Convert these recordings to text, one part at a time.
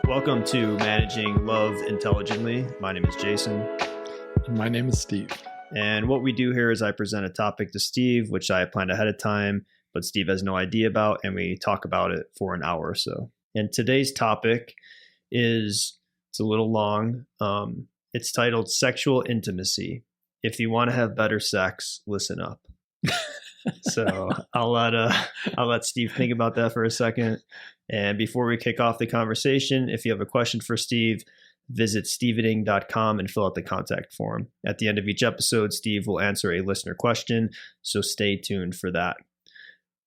Welcome to Managing Love Intelligently. My name is Jason. And my name is Steve. And what we do here is I present a topic to Steve, which I planned ahead of time, but Steve has no idea about, and we talk about it for an hour or so. And today's topic it's a little long. It's titled Sexual Intimacy. If you want to have better sex, listen up. So I'll let Steve think about that for a second. And before we kick off the conversation, if you have a question for Steve, visit steveading.com and fill out the contact form. At the end of each episode, Steve will answer a listener question, so stay tuned for that.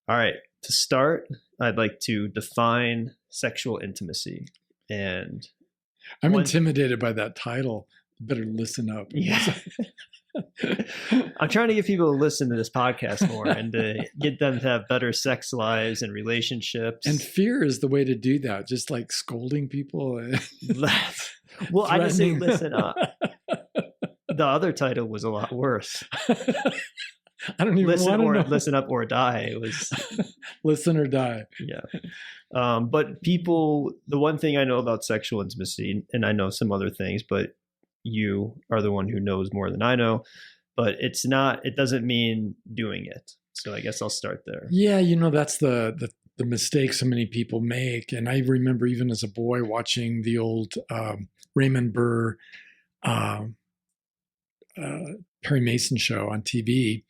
All right, to start, I'd like to define sexual intimacy. And I'm intimidated by that title. Better listen up. Yeah. I'm trying to get people to listen to this podcast more and to get them to have better sex lives and relationships. And fear is the way to do that, just like scolding people. Well, I just say listen up. The other title was a lot worse. I don't even listen want to know. Listen up or die. It was listen or die. Yeah. But people, the one thing I know about sexual intimacy, and I know some other things, but you are the one who knows more than I know, but it doesn't mean doing it. So I guess I'll start there. Yeah. That's the mistake so many people make. And I remember even as a boy watching the old Raymond Burr, Perry Mason show on TV,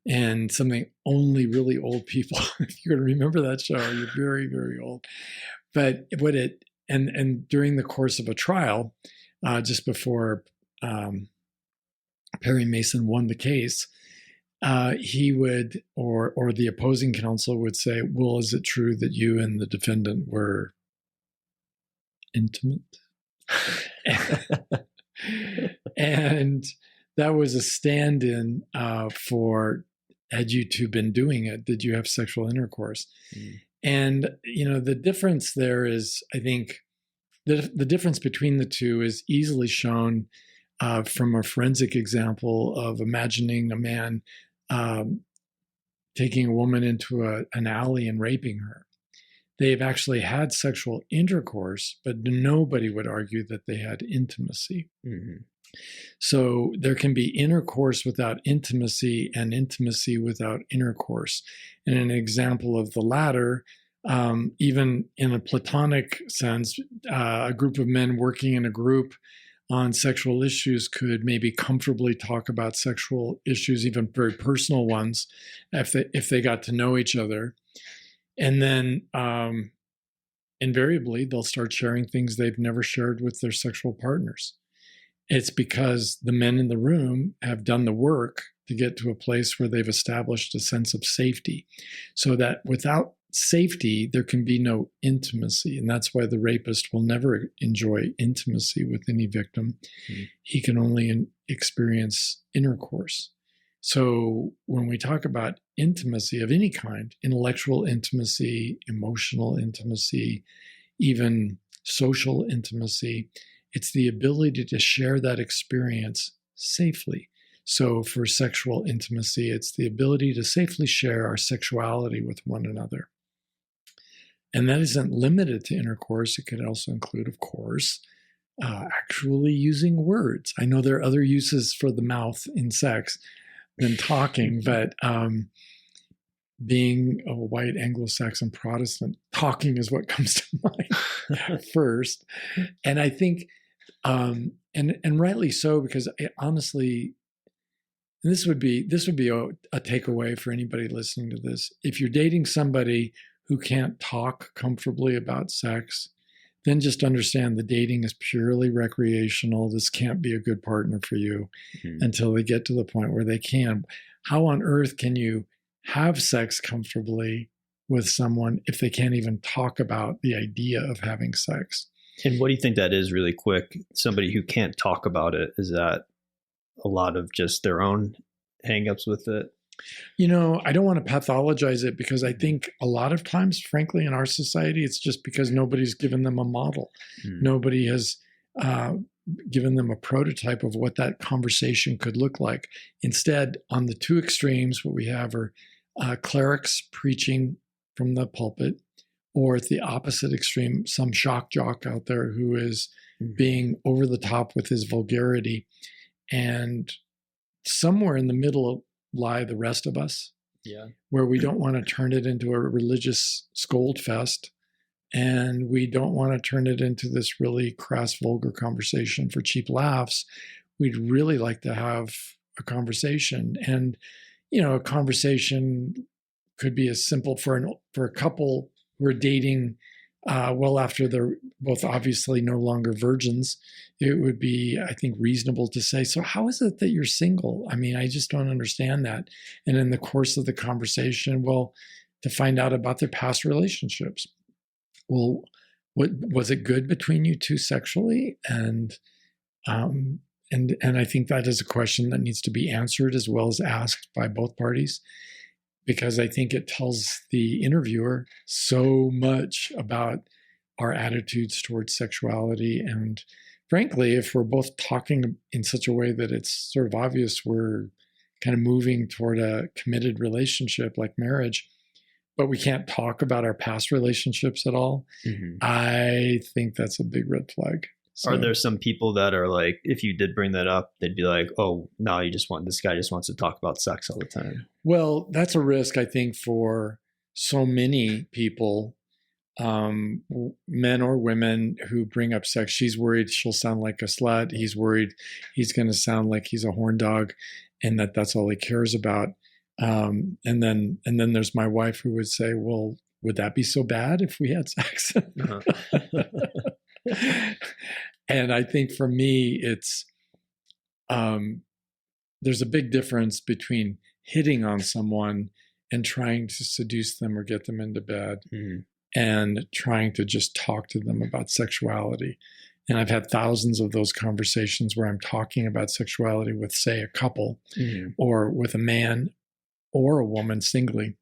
and something only really old people, if you're going to remember that show, you're very, very old. But and during the course of a trial, just before Perry Mason won the case, he would, or the opposing counsel would say, well, is it true that you and the defendant were intimate? And that was a stand-in for, had you two been doing it, did you have sexual intercourse? And, the difference there is, I think, the difference between the two is easily shown from a forensic example of imagining a man taking a woman into an alley and raping her. They've actually had sexual intercourse, but nobody would argue that they had intimacy. Mm-hmm. So there can be intercourse without intimacy and intimacy without intercourse. And an example of the latter, even in a platonic sense, a group of men working in a group on sexual issues could maybe comfortably talk about sexual issues, even very personal ones, if they got to know each other. And then invariably, they'll start sharing things they've never shared with their sexual partners. It's because the men in the room have done the work to get to a place where they've established a sense of safety, so that without safety, there can be no intimacy. And that's why the rapist will never enjoy intimacy with any victim. Mm-hmm. He can only experience intercourse. So when we talk about intimacy of any kind, intellectual intimacy, emotional intimacy, even social intimacy, it's the ability to share that experience safely. So for sexual intimacy, it's the ability to safely share our sexuality with one another. And that isn't limited to intercourse. It could also include, of course, actually using words. I know there are other uses for the mouth in sex than talking, but being a white Anglo-Saxon Protestant, talking is what comes to mind first. And I think, and rightly so, because honestly, and this would be a takeaway for anybody listening to this. If you're dating somebody who can't talk comfortably about sex, then just understand the dating is purely recreational. This can't be a good partner for you until they get to the point where they can. How on earth can you have sex comfortably with someone if they can't even talk about the idea of having sex? And what do you think that is, really quick? Somebody who can't talk about it, is that a lot of just their own hangups with it? I don't want to pathologize it, because I think a lot of times, frankly, in our society, it's just because nobody's given them a model. Nobody has given them a prototype of what that conversation could look like. Instead, on the two extremes, what we have are clerics preaching from the pulpit, or at the opposite extreme, some shock jock out there who is being over the top with his vulgarity. And somewhere in the middle lie the rest of us, where we don't want to turn it into a religious scold fest, and we don't want to turn it into this really crass, vulgar conversation for cheap laughs. We'd really like to have a conversation. And, a conversation could be as simple for a couple who are dating well after they're both obviously no longer virgins. It would be, I think, reasonable to say, so how is it that you're single? I mean, I just don't understand that. And in the course of the conversation, well, to find out about their past relationships. Well, what was it good between you two sexually? And I think that is a question that needs to be answered as well as asked by both parties, because I think it tells the interviewer so much about our attitudes towards sexuality. And frankly, if we're both talking in such a way that it's sort of obvious we're kind of moving toward a committed relationship like marriage, but we can't talk about our past relationships at all, I think that's a big red flag. So, are there some people that are like, if you did bring that up, they'd be like, oh, no, this guy just wants to talk about sex all the time? Well, that's a risk, I think, for so many people, men or women who bring up sex. She's worried she'll sound like a slut. He's worried he's going to sound like he's a horn dog, and that's all he cares about. And then there's my wife who would say, well, would that be so bad if we had sex? And I think for me, it's there's a big difference between hitting on someone and trying to seduce them or get them into bed, and trying to just talk to them about sexuality. And I've had thousands of those conversations where I'm talking about sexuality with, say, a couple, or with a man or a woman singly,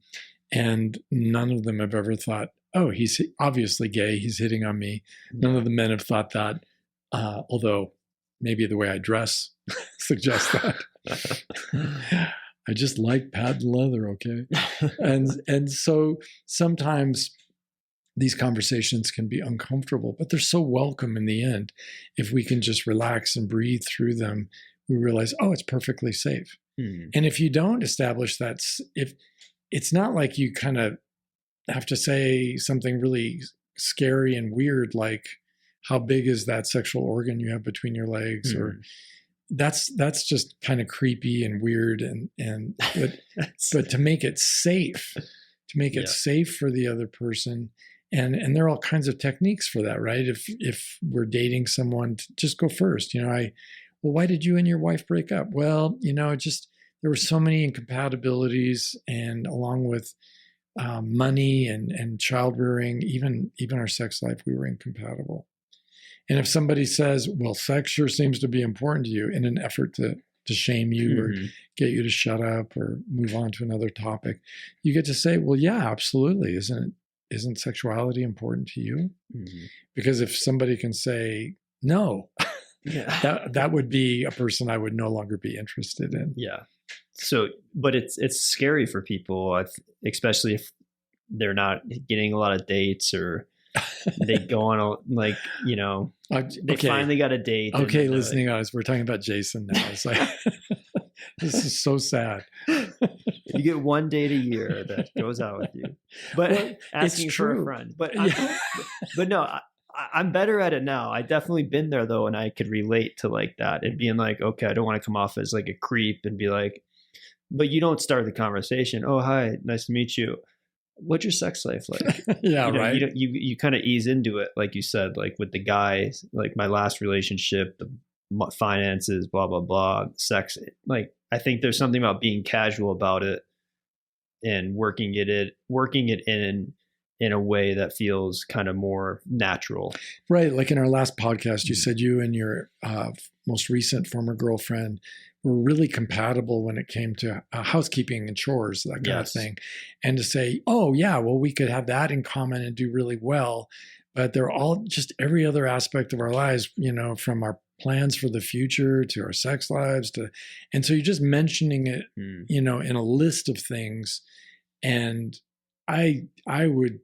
and none of them have ever thought, oh, he's obviously gay, he's hitting on me. None of the men have thought that, although maybe the way I dress suggests that. I just like patent leather, okay? And so sometimes these conversations can be uncomfortable, but they're so welcome in the end. If we can just relax and breathe through them, we realize, oh, it's perfectly safe. And if you don't establish that, if it's not like you kind of have to say something really scary and weird, like how big is that sexual organ you have between your legs, or that's just kind of creepy and weird. But to make it safe, safe for the other person. And there are all kinds of techniques for that, right? If we're dating someone, just go first. Well, why did you and your wife break up? Well, just there were so many incompatibilities, and along with money and child rearing, even our sex life, we were incompatible. And if somebody says, well, sex sure seems to be important to you, in an effort to shame you or get you to shut up or move on to another topic, you get to say, well, yeah, absolutely. Isn't sexuality important to you? Because if somebody can say no, that would be a person I would no longer be interested in. Yeah. So, but it's scary for people, especially if they're not getting a lot of dates, or they go on they finally got a date. Okay, listening guys, we're talking about Jason now. It's like, this is so sad. You get one date a year that goes out with you, but asking for a friend. But but no, I'm better at it now. I definitely been there though, and I could relate to like that and being like, okay, I don't want to come off as like a creep and be like, but you don't start the conversation. Oh, hi, nice to meet you. What's your sex life like? Right. You kind of ease into it, like you said, like with the guy, like my last relationship, the finances, blah blah blah, sex. Like I think there's something about being casual about it and working it in a way that feels kind of more natural. Right. Like in our last podcast, you said you and your most recent former girlfriend were really compatible when it came to housekeeping and chores, that kind of thing. And to say, oh, yeah, well, we could have that in common and do really well. But they're all just every other aspect of our lives, from our plans for the future to our sex lives and so you're just mentioning it, in a list of things. And I would,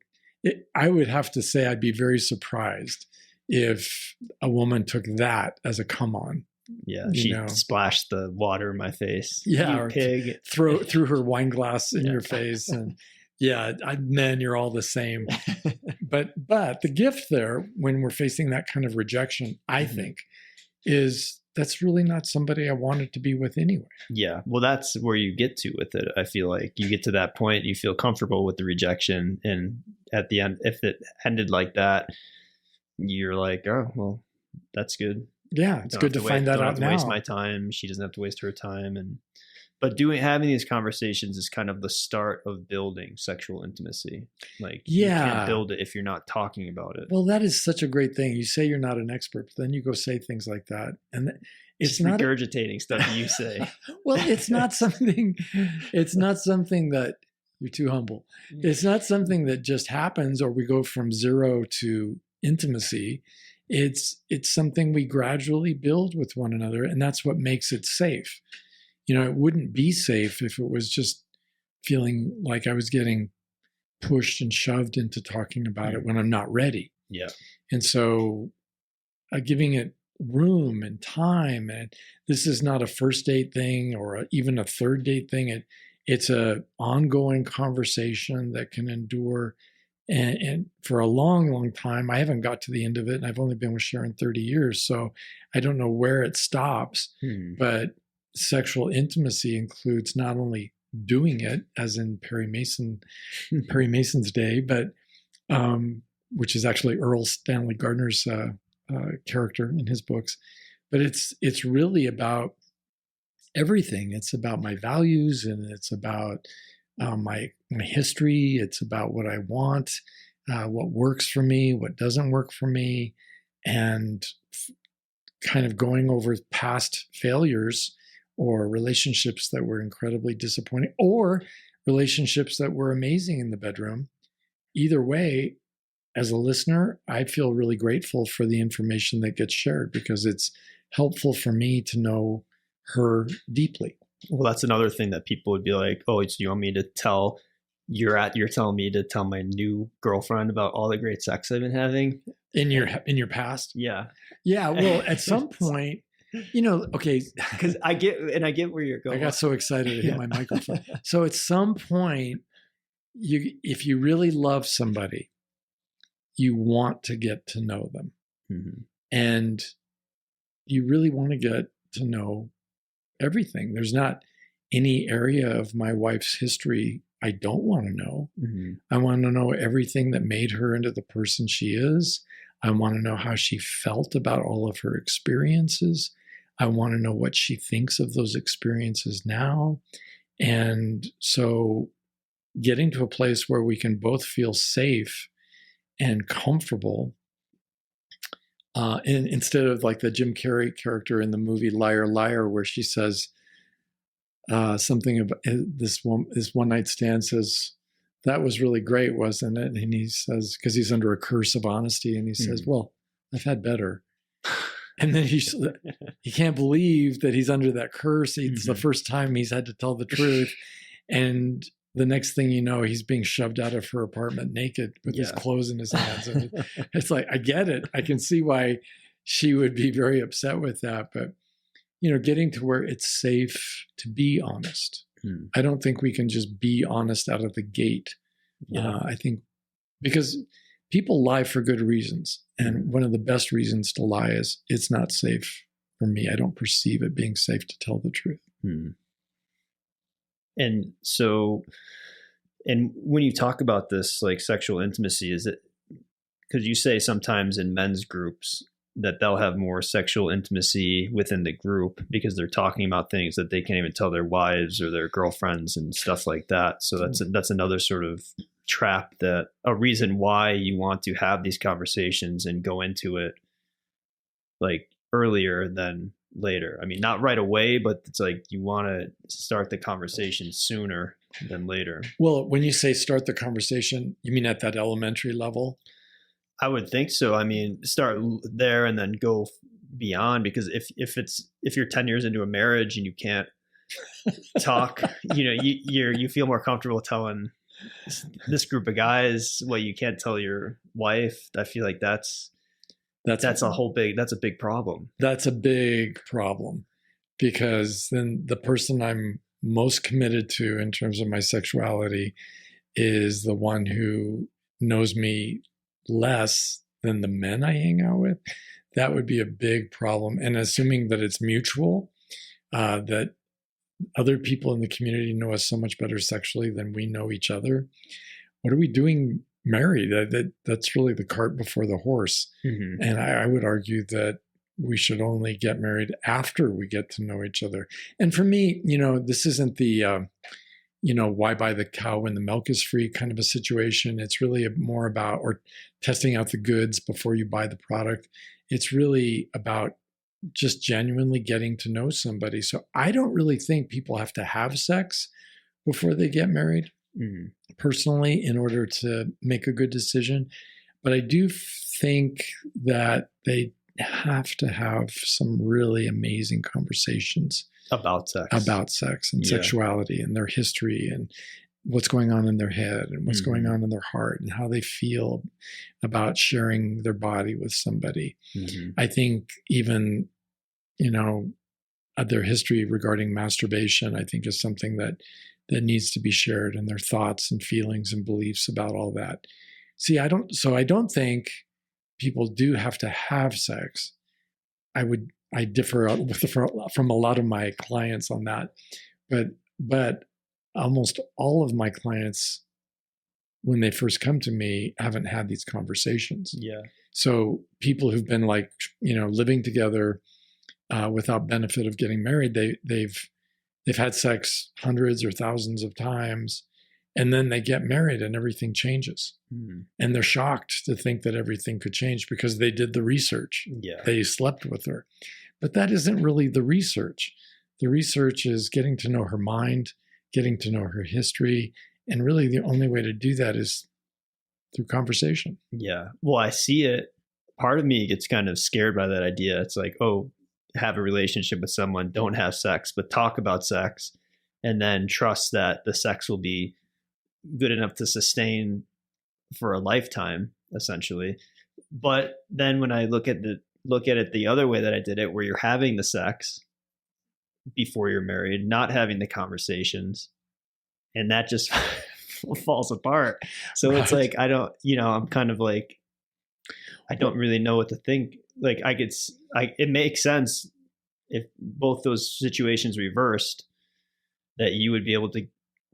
I would have to say I'd be very surprised if a woman took that as a come on. Yeah, she splashed the water in my face. Yeah, you pig. Threw her wine glass in your face, and men, you're all the same. But the gift there, when we're facing that kind of rejection, I think, is that's really not somebody I wanted to be with anyway. Yeah, well, that's where you get to with it. I feel like you get to that point, you feel comfortable with the rejection, and at the end, if it ended like that, you're like, oh, well, that's good. Yeah, it's good to find that out now. Don't have to waste my time. She doesn't have to waste her time. But having these conversations is kind of the start of building sexual intimacy. Like, you can't build it if you're not talking about it. Well, that is such a great thing. You say you're not an expert, but then you go say things like that. And it's just not regurgitating stuff you say. Well, it's not something that you're too humble. It's not something that just happens or we go from zero to intimacy. It's something we gradually build with one another, and that's what makes it safe. It wouldn't be safe if it was just feeling like I was getting pushed and shoved into talking about it when I'm not ready. Yeah. And so giving it room and time, and this is not a first date thing or even a third date thing. It's a ongoing conversation that can endure. And for a long, long time, I haven't got to the end of it. And I've only been with Sharon 30 years. So I don't know where it stops. But sexual intimacy includes not only doing it, as in Perry Mason's day, but which is actually Earl Stanley Gardner's character in his books. But it's really about everything. It's about my values, and it's about my history. It's about what I want, what works for me, what doesn't work for me, and kind of going over past failures or relationships that were incredibly disappointing or relationships that were amazing in the bedroom. Either way, as a listener, I feel really grateful for the information that gets shared because it's helpful for me to know her deeply. Well, that's another thing that people would be like, oh, so you want me to tell, you're telling me to tell my new girlfriend about all the great sex I've been having in your past? Yeah. Yeah. Well, at some point, okay. Because I get where you're going. I got so excited to hit my microphone. So at some point, if you really love somebody, you want to get to know them. Mm-hmm. And you really want to get to know everything. There's not any area of my wife's history I don't want to know. Mm-hmm. I want to know everything that made her into the person she is. I want to know how she felt about all of her experiences. I want to know what she thinks of those experiences now. And so getting to a place where we can both feel safe and comfortable, and instead of like the Jim Carrey character in the movie Liar, Liar, where she says something about this one night stand, says, that was really great, wasn't it? And he says, because he's under a curse of honesty, and he says, well, I've had better. And then he can't believe that he's under that curse. It's the first time he's had to tell the truth. And the next thing you know, he's being shoved out of her apartment naked with his clothes in his hands. And it's like, I get it. I can see why she would be very upset with that. But, getting to where it's safe to be honest. I don't think we can just be honest out of the gate. I think because people lie for good reasons. And one of the best reasons to lie is it's not safe for me. I don't perceive it being safe to tell the truth. And so, and when you talk about this, like sexual intimacy, is it because you say sometimes in men's groups that they'll have more sexual intimacy within the group because they're talking about things that they can't even tell their wives or their girlfriends and stuff like that. So that's another sort of trap, that a reason why you want to have these conversations and go into it like earlier than later. I mean, not right away, but it's like you want to start the conversation sooner than later. Well, when you say start the conversation, you mean at that elementary level? I would think so. I mean, start there and then go beyond, because if you're 10 years into a marriage and you can't talk, you feel more comfortable telling this group of guys, what, you can't tell your wife? I feel like that's a big problem. That's a big problem, because then the person I'm most committed to in terms of my sexuality is the one who knows me less than the men I hang out with. That would be a big problem. And assuming that it's mutual, that other people in the community know us so much better sexually than we know each other. What are we doing married? That's really the cart before the horse. Mm-hmm. And I would argue that we should only get married after we get to know each other. And for me, this isn't the, why buy the cow when the milk is free kind of a situation. It's really more about, or testing out the goods before you buy the product. It's really about just genuinely getting to know somebody. So I don't really think people have to have sex before they get married, personally, in order to make a good decision. But I do think that they have to have some really amazing conversations about sex and sexuality and their history and what's going on in their head and what's going on in their heart and how they feel about sharing their body with somebody. I think even, their history regarding masturbation, I think, is something that needs to be shared, and their thoughts and feelings and beliefs about all that. See, I don't think people do have to have sex. I differ from a lot of my clients on that, but almost all of my clients, when they first come to me, haven't had these conversations. Yeah. So people who've been living together without benefit of getting married, they've had sex hundreds or thousands of times, and then they get married and everything changes. And they're shocked to think that everything could change because they did the research. Yeah. They slept with her. But that isn't really the research. The research is getting to know her mind, getting to know her history. And really the only way to do that is through conversation. Yeah. Well, I see it. Part of me gets kind of scared by that idea. It's like, oh, have a relationship with someone, don't have sex, but talk about sex, and then trust that the sex will be good enough to sustain for a lifetime, essentially. But then when I look at it the other way that I did it, where you're having the sex before you're married, not having the conversations, and that just falls apart. So It's like, I'm kind of like, I don't really know what to think. Like it makes sense if both those situations reversed, that you would be able to,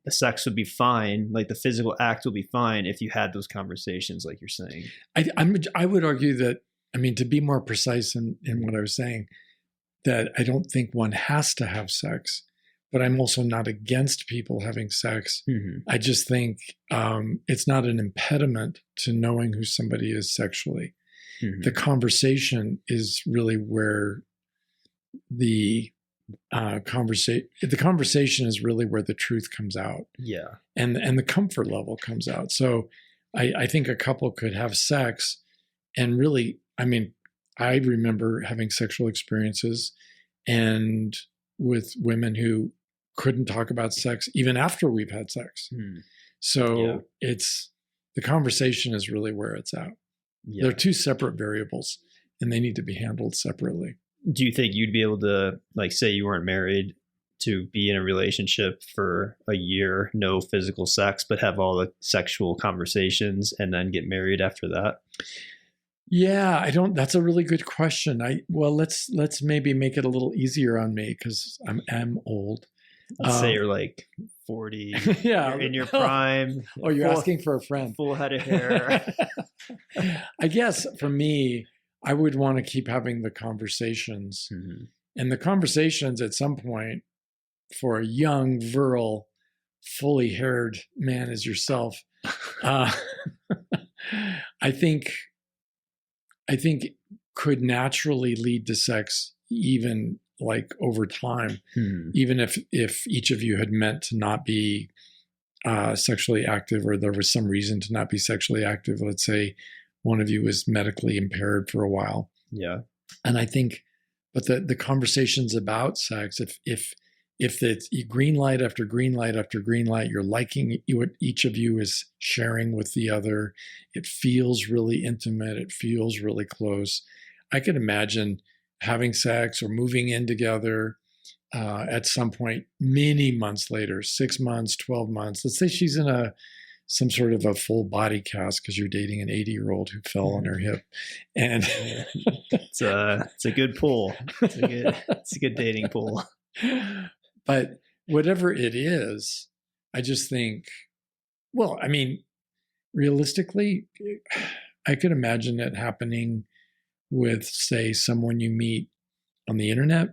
the sex would be fine, like the physical act will be fine if you had those conversations, like you're saying. I would argue that, to be more precise in what I was saying, that I don't think one has to have sex, but I'm also not against people having sex. I just think it's not an impediment to knowing who somebody is sexually. The conversation is really where the conversation is really where the truth comes out. Yeah. And the comfort level comes out. So I think a couple could have sex and really, I remember having sexual experiences and with women who couldn't talk about sex even after we've had sex. So it's, the conversation is really where it's at. Yeah. They're two separate variables and they need to be handled separately. Do you think you'd be able to, like, say you weren't married, to be in a relationship for a year, no physical sex, but have all the sexual conversations and then get married after that? Yeah, that's a really good question. Let's maybe make it a little easier on me because I'm old. Let's say you're like 40, yeah, you're in your prime. Oh, you're asking for a friend. Full head of hair. I guess for me, I would want to keep having the conversations. And the conversations at some point for a young, virile, fully haired man as yourself, I think could naturally lead to sex, even like over time, even if each of you had meant to not be sexually active, or there was some reason to not be sexually active. Let's say one of you was medically impaired for a while. Yeah. And I think, but the conversations about sex, if if it's green light after green light after green light, you're liking what each of you is sharing with the other. It feels really intimate. It feels really close. I could imagine having sex or moving in together at some point, many months later, 6 months, 12 months. Let's say she's in some sort of a full body cast because you're dating an 80-year-old who fell on her hip. And it's a good pool. It's a good dating pool. But whatever it is, I just think, well, I mean, realistically, I could imagine it happening with, say, someone you meet on the internet,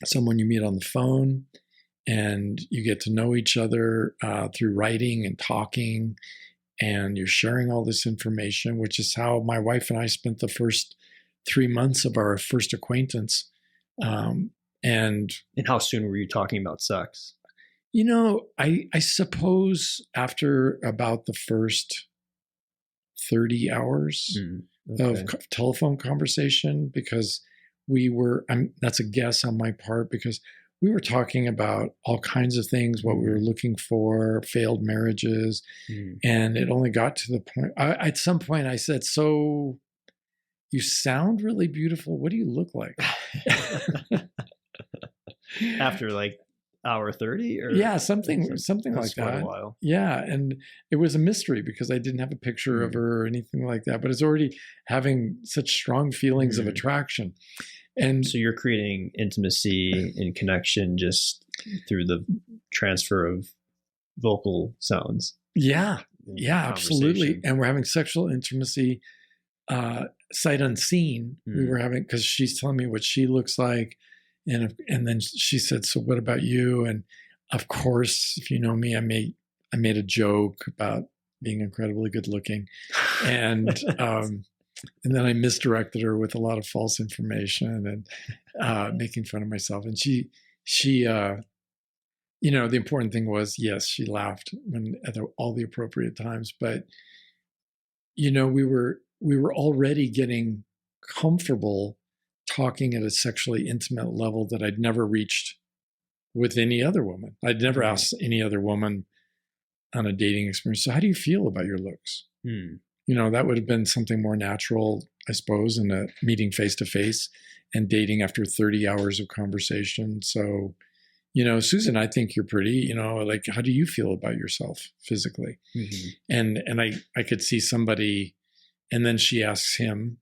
someone you meet on the phone, and you get to know each other through writing and talking, and you're sharing all this information, which is how my wife and I spent the first 3 months of our first acquaintance. And how soon were you talking about sex? I suppose after about the first 30 hours of telephone conversation, because that's a guess on my part, because we were talking about all kinds of things, what we were looking for, failed marriages. And it only got to the point, at some point I said, so you sound really beautiful. What do you look like? After like hour 30 or yeah, something like that. A while. Yeah. And it was a mystery because I didn't have a picture of her or anything like that, but it's already having such strong feelings of attraction. And so you're creating intimacy and connection just through the transfer of vocal sounds. Yeah, absolutely. And we're having sexual intimacy, sight unseen. We were having, because she's telling me what she looks like. And then she said, so what about you? And of course, if you know me, I made a joke about being incredibly good looking. And and then I misdirected her with a lot of false information and making fun of myself. And she the important thing was, yes, she laughed at all the appropriate times. But, we were already getting comfortable talking at a sexually intimate level that I'd never reached with any other woman. I'd never asked any other woman on a dating experience, so how do you feel about your looks? That would have been something more natural, I suppose, in a meeting face to face and dating after 30 hours of conversation. So, Susan, I think you're pretty, like, how do you feel about yourself physically? And I could see somebody, and then she asks him,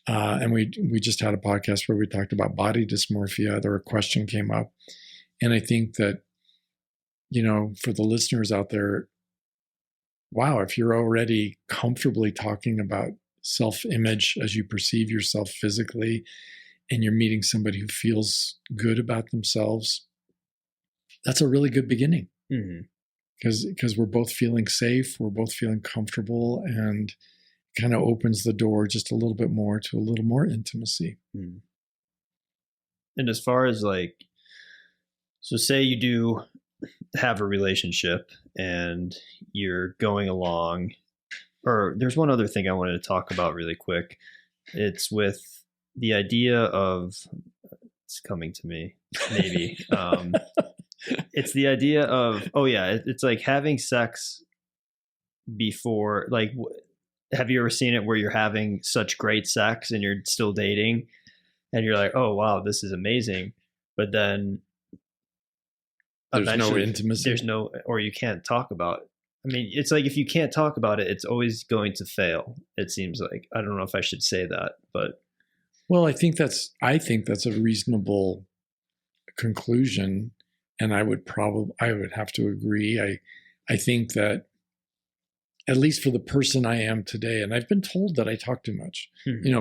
and we just had a podcast where we talked about body dysmorphia. There a question came up. And I think that, for the listeners out there, wow, if you're already comfortably talking about self-image as you perceive yourself physically, and you're meeting somebody who feels good about themselves, that's a really good beginning. Because we're both feeling safe, we're both feeling comfortable, and kind of opens the door just a little bit more to a little more intimacy. And as far as so say you do have a relationship and you're going along, or there's one other thing I wanted to talk about really quick. It's with the idea of, it's coming to me, maybe. It's the idea of, it's like having sex before, have you ever seen it where you're having such great sex and you're still dating and you're like, oh, wow, this is amazing. But then there's no intimacy. Or you can't talk about it. I mean, it's like if you can't talk about it, it's always going to fail. It seems like. I don't know if I should say that, but. Well, I think that's a reasonable conclusion. And I would have to agree. I think that, at least for the person I am today, and I've been told that I talk too much,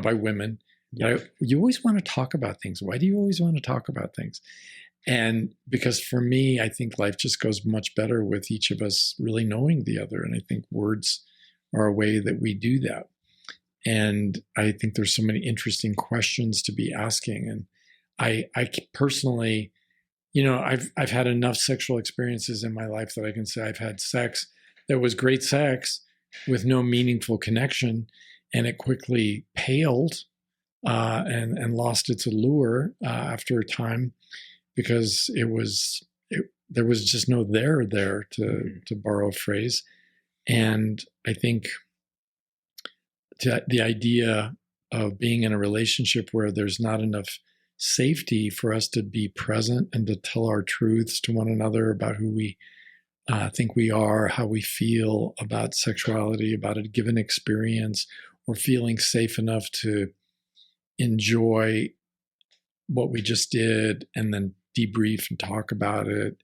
by women. Yeah. You always want to talk about things. Why do you always want to talk about things? And because for me, I think life just goes much better with each of us really knowing the other. And I think words are a way that we do that. And I think there's so many interesting questions to be asking. And I personally, I've had enough sexual experiences in my life that I can say I've had sex that was great sex with no meaningful connection, and it quickly paled and lost its allure after a time, because it was there was just no there to borrow a phrase. And I think the idea of being in a relationship where there's not enough safety for us to be present and to tell our truths to one another about who we think we are, how we feel about sexuality, about a given experience, or feeling safe enough to enjoy what we just did and then debrief and talk about it.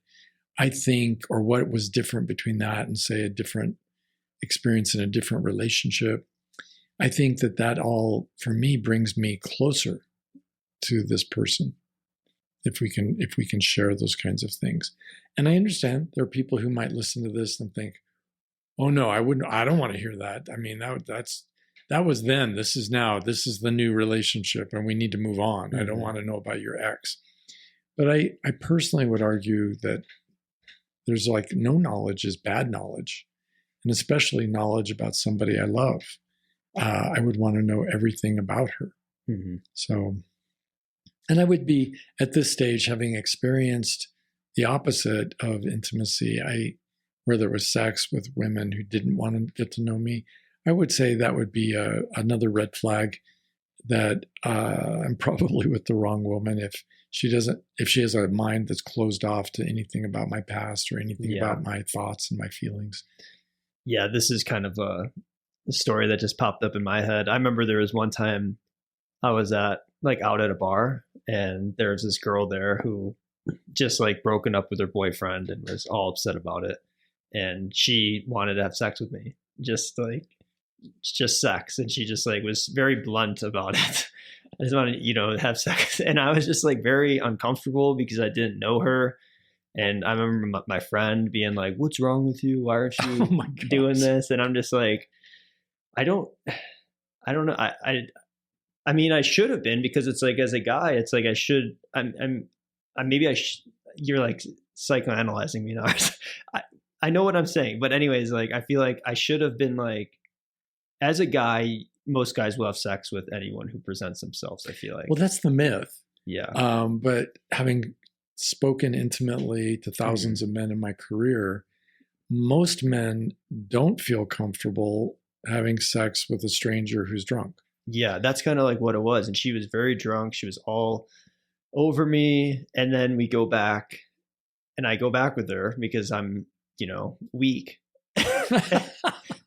I think, or what was different between that and, say, a different experience in a different relationship, I think that all, for me, brings me closer to this person if we can share those kinds of things. And I understand there are people who might listen to this and think, oh no, I don't want to hear that. I mean, that was then, this is now, this is the new relationship and we need to move on. Mm-hmm. I don't want to know about your ex. But I personally would argue that there's like no knowledge is bad knowledge, and especially knowledge about somebody I love. I would want to know everything about her. Mm-hmm. So, and I would be at this stage, having experienced the opposite of intimacy, where there was sex with women who didn't want to get to know me, I would say that would be another red flag that I'm probably with the wrong woman if she has a mind that's closed off to anything about my past or anything about my thoughts and my feelings. Yeah, this is kind of a story that just popped up in my head. I remember there was one time I was out at a bar, and there was this girl there who just like broken up with her boyfriend and was all upset about it. And she wanted to have sex with me, just sex. And she just like was very blunt about it. I just wanted, to have sex. And I was just like very uncomfortable because I didn't know her. And I remember my friend being like, "What's wrong with you? Why aren't you doing this?" And I'm just like, I don't know. I mean, I should have been, because it's like, as a guy, it's like, you're like psychoanalyzing me now. I know what I'm saying, but anyways, like, I feel like I should have been like, as a guy, most guys will have sex with anyone who presents themselves, I feel like. Well, that's the myth. Yeah. But having spoken intimately to thousands of men in my career, most men don't feel comfortable having sex with a stranger who's drunk. Yeah, that's kind of like what it was. And she was very drunk. She was all over me. And then we go back, and I go back with her because I'm, weak.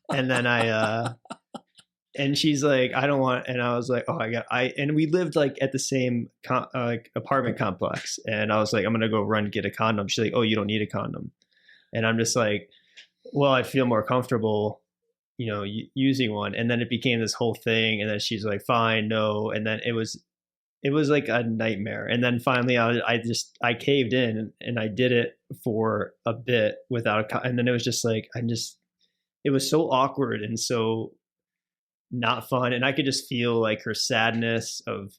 And then and she's like, "I don't want," and I was like, and we lived like at the same apartment complex. And I was like, "I'm going to go run, get a condom." She's like, "Oh, you don't need a condom." And I'm just like, well, I feel more comfortable, using one. And then it became this whole thing. And then she's like, "Fine, no." And then it was like a nightmare. And then finally I caved in, and I did it for a bit without and then it was just like, it was so awkward and so not fun. And I could just feel like her sadness of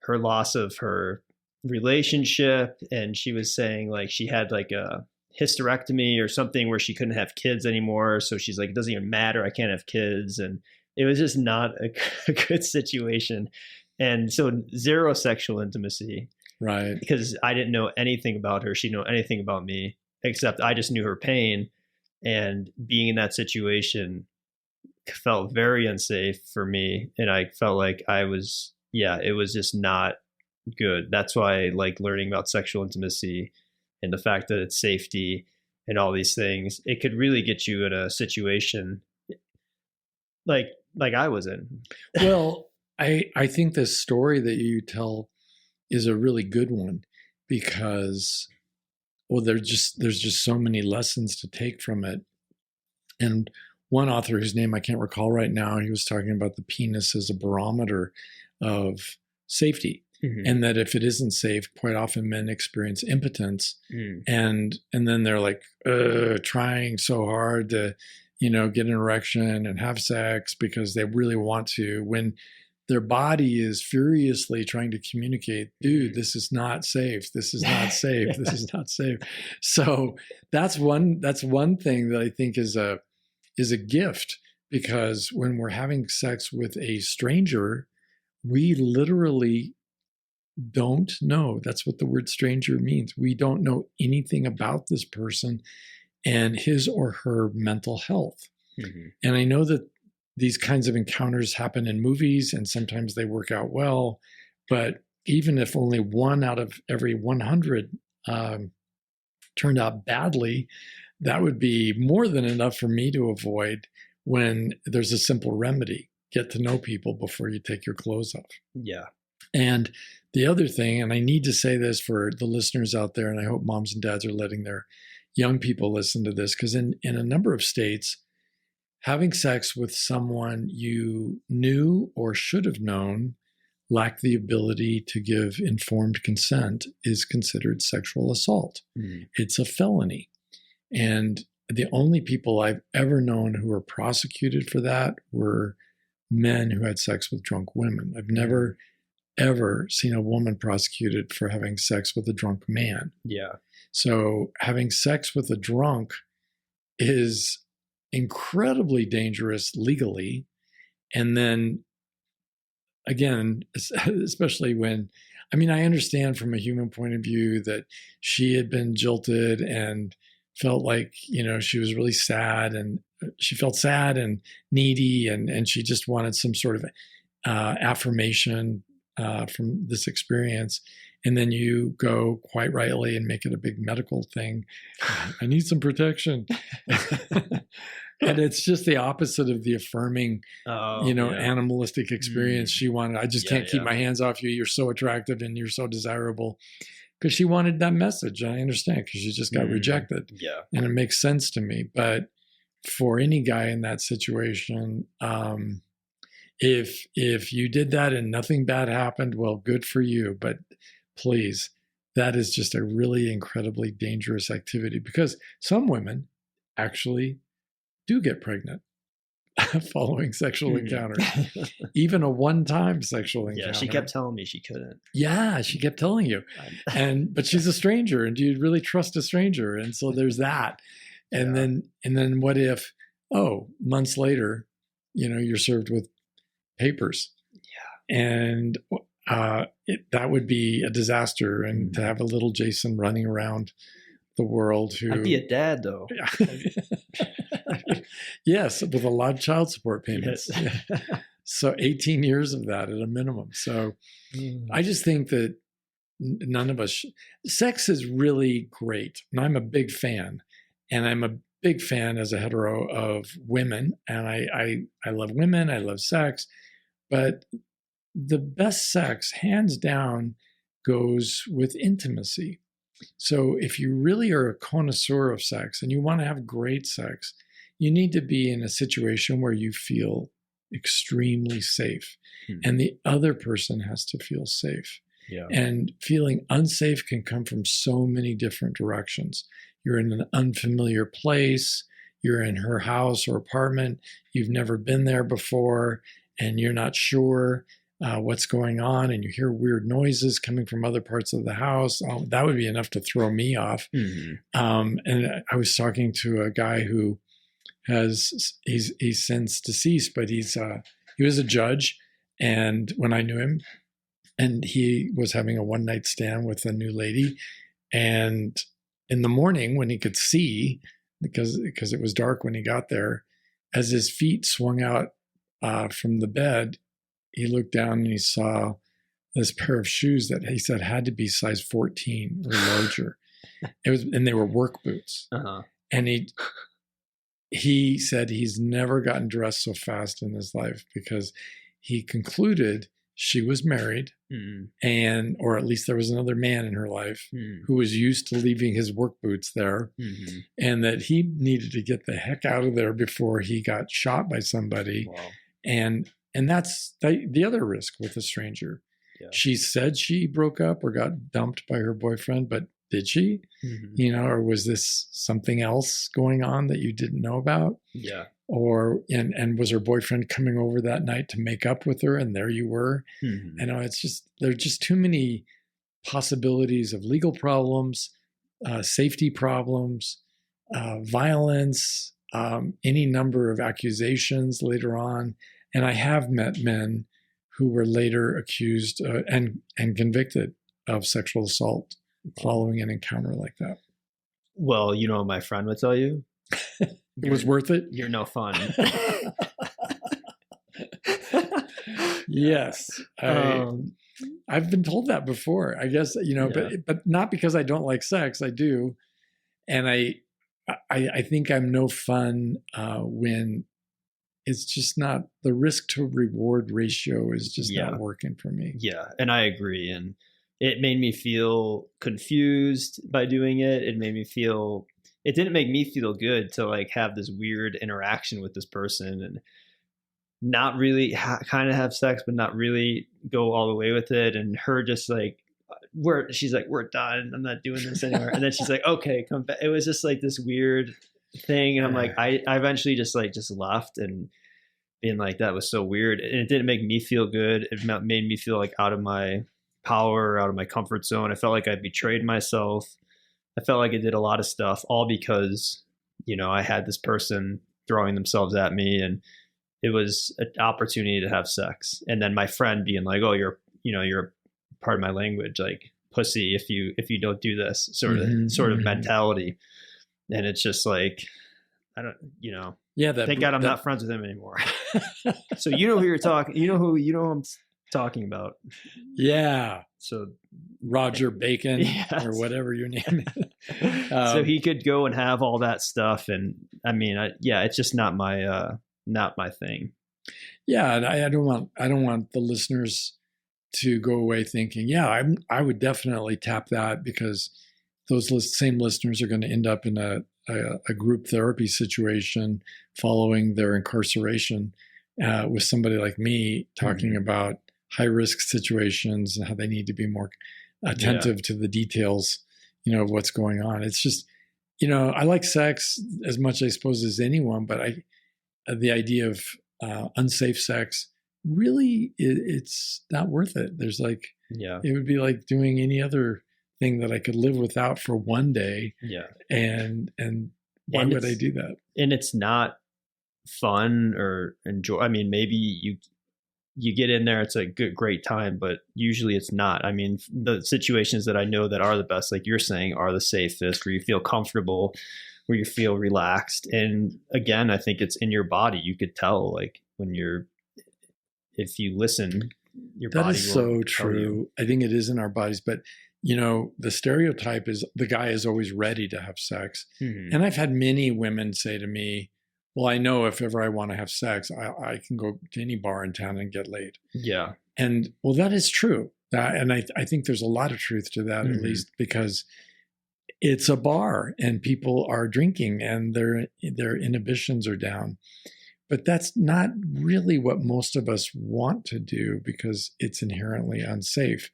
her loss of her relationship. And she was saying like she had like a hysterectomy or something where she couldn't have kids anymore. So she's like, "It doesn't even matter. I can't have kids." And it was just not a good situation. And so zero sexual intimacy. Right. Because I didn't know anything about her. She didn't know anything about me, except I just knew her pain. And being in that situation felt very unsafe for me. And I felt like it was just not good. That's why I like learning about sexual intimacy and the fact that it's safety and all these things. It could really get you in a situation like I was in. Well, I think this story that you tell is a really good one because, well, there's just so many lessons to take from it. And one author whose name I can't recall right now, he was talking about the penis as a barometer of safety. Mm-hmm. And that if it isn't safe, quite often men experience impotence. Mm. And then they're like trying so hard to, get an erection and have sex because they really want to, when their body is furiously trying to communicate, "Dude, this is not safe. This is not safe. This is not safe." So that's one thing that I think is a gift, because when we're having sex with a stranger, we literally don't know. That's what the word stranger means. We don't know anything about this person and his or her mental health. Mm-hmm. And I know that these kinds of encounters happen in movies and sometimes they work out well, but even if only 1 out of every 100 turned out badly, that would be more than enough for me to avoid when there's a simple remedy. Get to know people before you take your clothes off. Yeah. And the other thing, and I need to say this for the listeners out there, and I hope moms and dads are letting their young people listen to this, because in a number of states, having sex with someone you knew or should have known lacked the ability to give informed consent is considered sexual assault. Mm. It's a felony. And the only people I've ever known who were prosecuted for that were men who had sex with drunk women. I've never, ever seen a woman prosecuted for having sex with a drunk man. Yeah. So having sex with a drunk is incredibly dangerous legally. And then again, especially when, I mean, I understand from a human point of view that she had been jilted and felt like, she was really sad, and she felt sad and needy, and she just wanted some sort of affirmation from this experience. And then you go quite rightly and make it a big medical thing. I need some protection. And it's just the opposite of the affirming, animalistic experience she wanted. I just can't keep my hands off you. You're so attractive and you're so desirable. Because she wanted that message. I understand, because she just got rejected. Yeah. And it makes sense to me. But for any guy in that situation, if you did that and nothing bad happened, well, good for you. But please, that is just a really incredibly dangerous activity, because some women actually do get pregnant following sexual encounters, even a one-time sexual encounter. Yeah, she kept telling me she couldn't. Yeah, she kept telling you. But she's a stranger, and do you really trust a stranger? And so there's that. And then what if, months later, you're served with papers. Yeah. And that would be a disaster. And to have a little Jason running around the world who... I'd be a dad, though. Yes, with a lot of child support payments. Yes. Yeah. So 18 years of that at a minimum. So I just think that none of us... Sex is really great. And I'm a big fan. And I'm a big fan as a hetero of women. And I love women. I love sex. But the best sex, hands down, goes with intimacy. So if you really are a connoisseur of sex and you want to have great sex, you need to be in a situation where you feel extremely safe. And the other person has to feel safe. Yeah. And feeling unsafe can come from so many different directions. You're in an unfamiliar place, you're in her house or apartment, you've never been there before, and you're not sure what's going on, and you hear weird noises coming from other parts of the house. That would be enough to throw me off. And I was talking to a guy who he's since deceased, but he was a judge, and when I knew him, and he was having a one-night stand with a new lady, and in the morning when he could see, because it was dark when he got there, as his feet swung out from the bed, he looked down and he saw this pair of shoes that he said had to be size 14 or larger. And they were work boots. Uh-huh. And he said he's never gotten dressed so fast in his life, because he concluded she was married, or at least there was another man in her life who was used to leaving his work boots there, and that he needed to get the heck out of there before he got shot by somebody. Wow. And that's the other risk with a stranger. Yeah. She said she broke up or got dumped by her boyfriend, but did she? Or was this something else going on that you didn't know about? Yeah. Or and was her boyfriend coming over that night to make up with her, and there you were? It's just, there are just too many possibilities of legal problems, safety problems, violence, any number of accusations later on. And I have met men who were later accused and convicted of sexual assault following an encounter like that. Well, you know what my friend would tell you? It was worth it. You're no fun. Yes. I've been told that before, I guess, but not because I don't like sex. I do. And I think I'm no fun when it's just not, the risk to reward ratio is just not working for me. Yeah. And I agree. And it made me feel confused by doing it. It didn't make me feel good to like have this weird interaction with this person and not really kind of have sex, but not really go all the way with it. And her just like, she's like, we're done. I'm not doing this anymore. And then she's like, okay, come back. It was just like this weird thing. And I'm like, I eventually just left and being like, that was so weird. And it didn't make me feel good. It made me feel like out of my power, out of my comfort zone. I felt like I betrayed myself. I felt like I did a lot of stuff all because, I had this person throwing themselves at me, and it was an opportunity to have sex. And then my friend being like, oh, you're part of my language, like pussy, if you don't do this sort of mentality. And it's just like, I don't, thank God I'm not friends with him anymore. So you know who you're talking, who I'm talking about. Yeah. So Roger Bacon, yes, or whatever your name is. So he could go and have all that stuff. And I mean, it's just not my thing. Yeah. And I don't want the listeners to go away thinking, I would definitely tap that, because those same listeners are going to end up in a group therapy situation following their incarceration with somebody like me talking about high risk situations and how they need to be more attentive to the details, of what's going on. It's just, I like sex as much, I suppose, as anyone, but the idea of unsafe sex, really, it's not worth it. There's like, it would be like doing any other thing that I could live without for one day. Yeah. And why would I do that? And it's not fun or enjoy. I mean, maybe you get in there, it's a great time, but usually it's not. I mean, the situations that I know that are the best, like you're saying, are the safest, where you feel comfortable, where you feel relaxed. And again, I think it's in your body. You could tell, like, if you listen, your body will. That is so true. I think it is in our bodies, but the stereotype is the guy is always ready to have sex. And I've had many women say to me, well, I know if ever I want to have sex, I can go to any bar in town and get laid. Yeah. And well, that is true. And I think there's a lot of truth to that, at least, because it's a bar and people are drinking and their inhibitions are down. But that's not really what most of us want to do, because it's inherently unsafe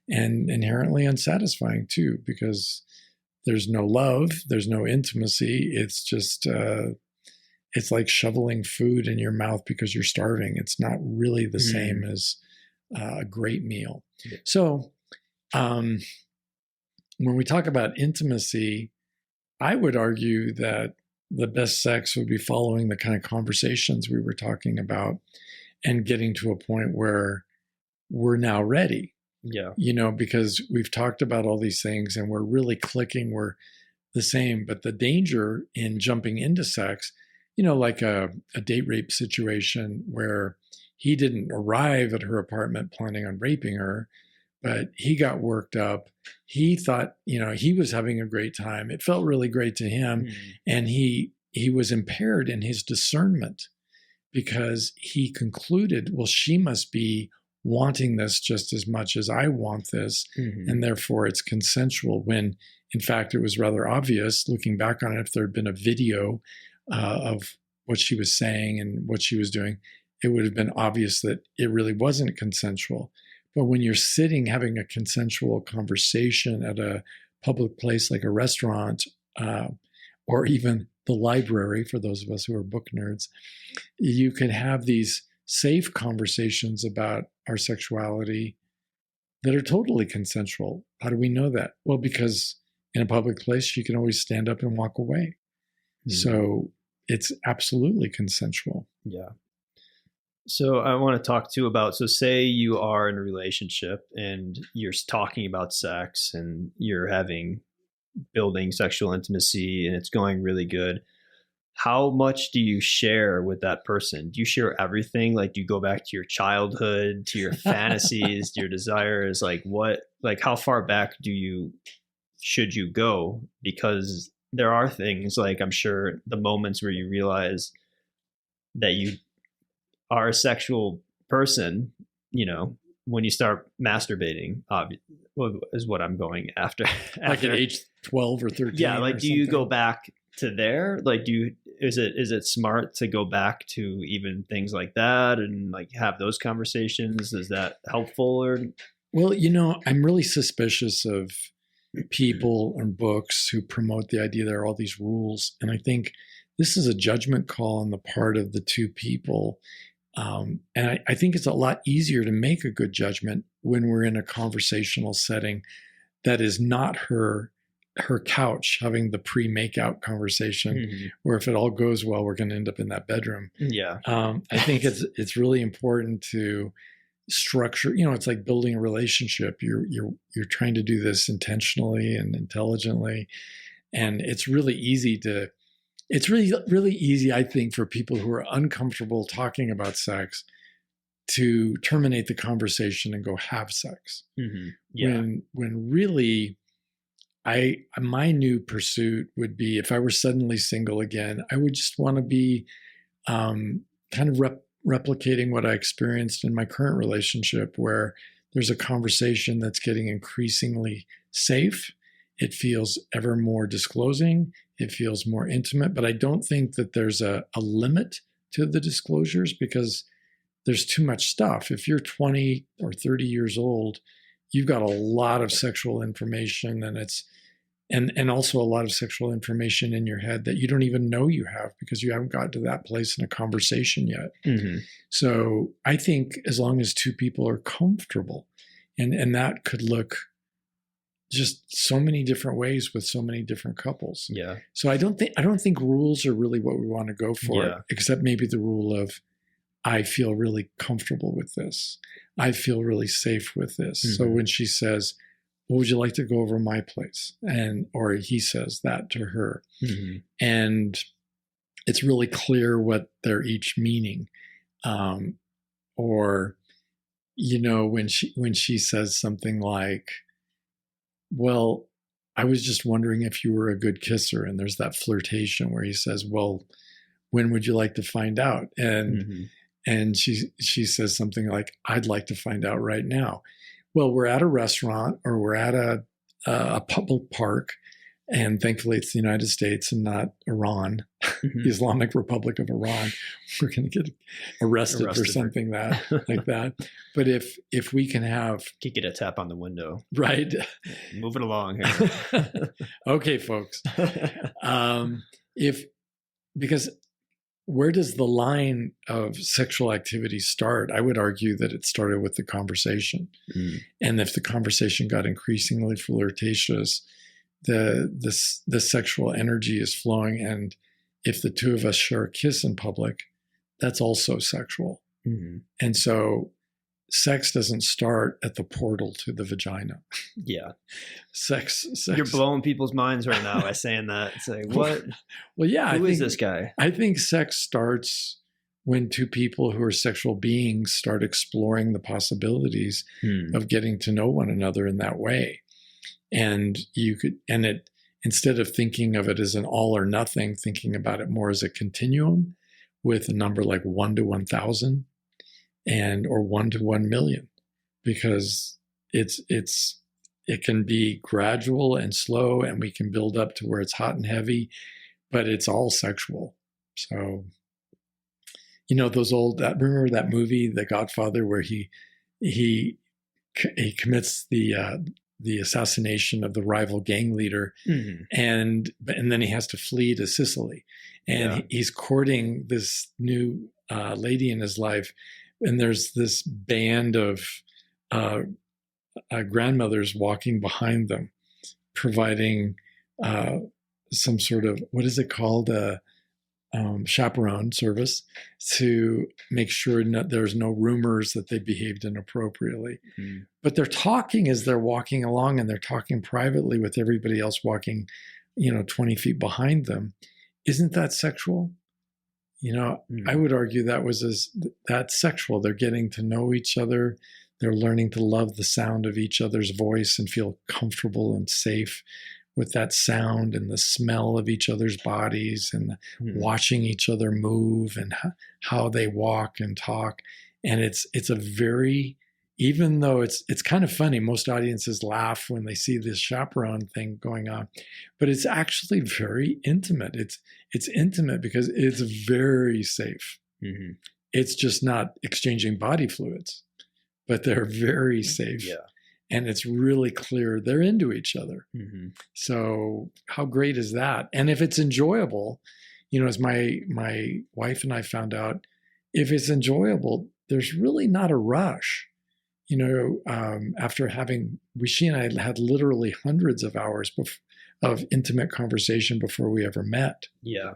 and inherently unsatisfying too, because there's no love, there's no intimacy. It's just, it's like shoveling food in your mouth because you're starving. It's not really the same as a great meal. Yeah. So when we talk about intimacy, I would argue that the best sex would be following the kind of conversations we were talking about and getting to a point where we're now ready. Yeah. Because we've talked about all these things and we're really clicking, we're the same. But the danger in jumping into sex, like a date rape situation where he didn't arrive at her apartment planning on raping her, but he got worked up. He thought, he was having a great time. It felt really great to him. And he was impaired in his discernment because he concluded, well, she must be wanting this just as much as I want this. And therefore it's consensual, when in fact it was rather obvious, looking back on it, if there had been a video of what she was saying and what she was doing, it would have been obvious that it really wasn't consensual. But when you're sitting having a consensual conversation at a public place like a restaurant, or even the library, for those of us who are book nerds, you can have these safe conversations about our sexuality that are totally consensual. How do we know that? Well, because in a public place, you can always stand up and walk away. So it's absolutely consensual. Yeah. So I want to talk too about, so say you are in a relationship and you're talking about sex and you're having building sexual intimacy and it's going really good. How much do you share with that person? Do you share everything? Like, do you go back to your childhood, to your fantasies, to your desires? Like, what, like, how far back should you go? Because there are things like, I'm sure the moments where you realize that you are a sexual person, when you start masturbating, is what I'm going after. Like at age 12 or 13. Yeah. Like, or do you something? go back to there? Like, is it smart to go back to even things like that and like have those conversations? Is that helpful or? Well, I'm really suspicious of people and books who promote the idea there are all these rules. And I think this is a judgment call on the part of the two people. And I think it's a lot easier to make a good judgment when we're in a conversational setting that is not her couch having the pre-makeout conversation, Mm-hmm. where if it all goes well, we're going to end up in that bedroom. Yeah. I think it's really important to structure. It's like building a relationship. You're trying to do this intentionally and intelligently, and it's really really easy, I think, for people who are uncomfortable talking about sex to terminate the conversation and go have sex. Mm-hmm. Yeah. When really, my new pursuit would be, if I were suddenly single again, I would just want to be kind of replicating what I experienced in my current relationship, where there's a conversation that's getting increasingly safe. It feels ever more disclosing. It feels more intimate, but I don't think that there's a limit to the disclosures, because there's too much stuff. If you're 20 or 30 years old, you've got a lot of sexual information, and also a lot of sexual information in your head that you don't even know you have, because you haven't got to that place in a conversation yet. Mm-hmm. So I think as long as two people are comfortable, and that could look just so many different ways with so many different couples. Yeah. So I don't think rules are really what we want to go for, except maybe the rule of, I feel really comfortable with this. I feel really safe with this. Mm-hmm. So when she says, well, would you like to go over my place? Or he says that to her. Mm-hmm. And it's really clear what they're each meaning. Or, when she says something like, well, I was just wondering if you were a good kisser. And there's that flirtation where he says, well, when would you like to find out? And she says something like, I'd like to find out right now. Well, we're at a restaurant, or we're at a public park, and thankfully it's the United States and not Iran, mm-hmm. the Islamic Republic of Iran. We're going to get arrested for something like that. But if we can have, could get a tap on the window, right? Move it along here. Okay, folks. Because where does the line of sexual activity start? I would argue that it started with the conversation. Mm. And if the conversation got increasingly flirtatious, the sexual energy is flowing. And if the two of us share a kiss in public, that's also sexual. Mm-hmm. And so sex doesn't start at the portal to the vagina. Yeah. Sex. You're blowing people's minds right now by saying that. It's like, what? Well, yeah. Who is this guy? I think sex starts when two people who are sexual beings start exploring the possibilities of getting to know one another in that way. And instead of thinking of it as an all or nothing, thinking about it more as a continuum with a number like 1 to 1,000. Or 1 to 1 million, because it can be gradual and slow, and we can build up to where it's hot and heavy, but it's all sexual. So, remember that movie, The Godfather, where he commits the assassination of the rival gang leader, mm-hmm. and then he has to flee to Sicily, and he's courting this new lady in his life. And there's this band of grandmothers walking behind them, providing some sort of, what is it called? chaperone service to make sure there's no rumors that they behaved inappropriately. Mm. But they're talking as they're walking along, and they're talking privately with everybody else walking, 20 feet behind them. Isn't that sexual? I would argue that's sexual. They're getting to know each other. They're learning to love the sound of each other's voice and feel comfortable and safe with that sound and the smell of each other's bodies and watching each other move and how they walk and talk. And it's a very, even though it's kind of funny, most audiences laugh when they see this chaperone thing going on, but it's actually very intimate. It's intimate because it's very safe. Mm-hmm. It's just not exchanging body fluids, but they're very safe. Yeah. And it's really clear they're into each other. Mm-hmm. So how great is that? And if it's enjoyable, as my wife and I found out, if it's enjoyable, there's really not a rush. After she and I had literally hundreds of hours of intimate conversation before we ever met. Yeah.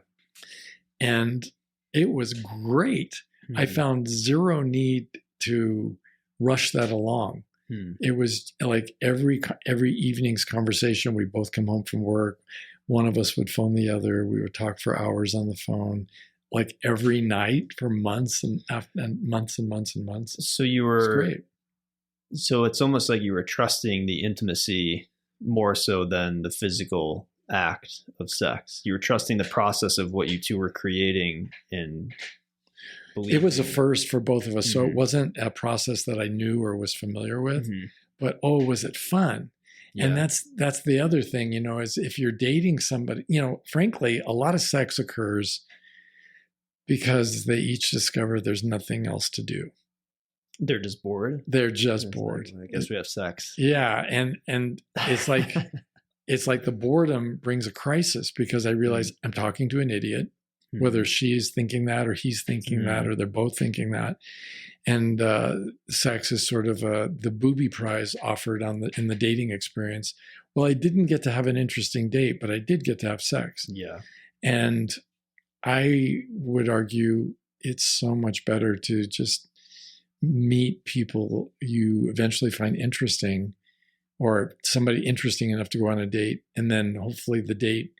And it was great. Mm-hmm. I found zero need to rush that along. It was like every evening's conversation, we both come home from work. One of us would phone the other. We would talk for hours on the phone, like every night for months and months and months and months. So you were great. So it's almost like you were trusting the intimacy more so than the physical act of sex. You were trusting the process of what you two were creating and believing. It was a first for both of us. Mm-hmm. So it wasn't a process that I knew or was familiar with, mm-hmm. but was it fun? Yeah. And that's the other thing, is if you're dating somebody, frankly, a lot of sex occurs because they each discover there's nothing else to do. They're just bored. They're just bored. I guess we have sex. Yeah. And it's like, it's like the boredom brings a crisis because I realize I'm talking to an idiot, whether she's thinking that or he's thinking that, or they're both thinking that. And sex is sort of the booby prize offered in the dating experience. Well, I didn't get to have an interesting date, but I did get to have sex. Yeah. And I would argue it's so much better to just meet people you eventually find interesting, or somebody interesting enough to go on a date. And then hopefully the date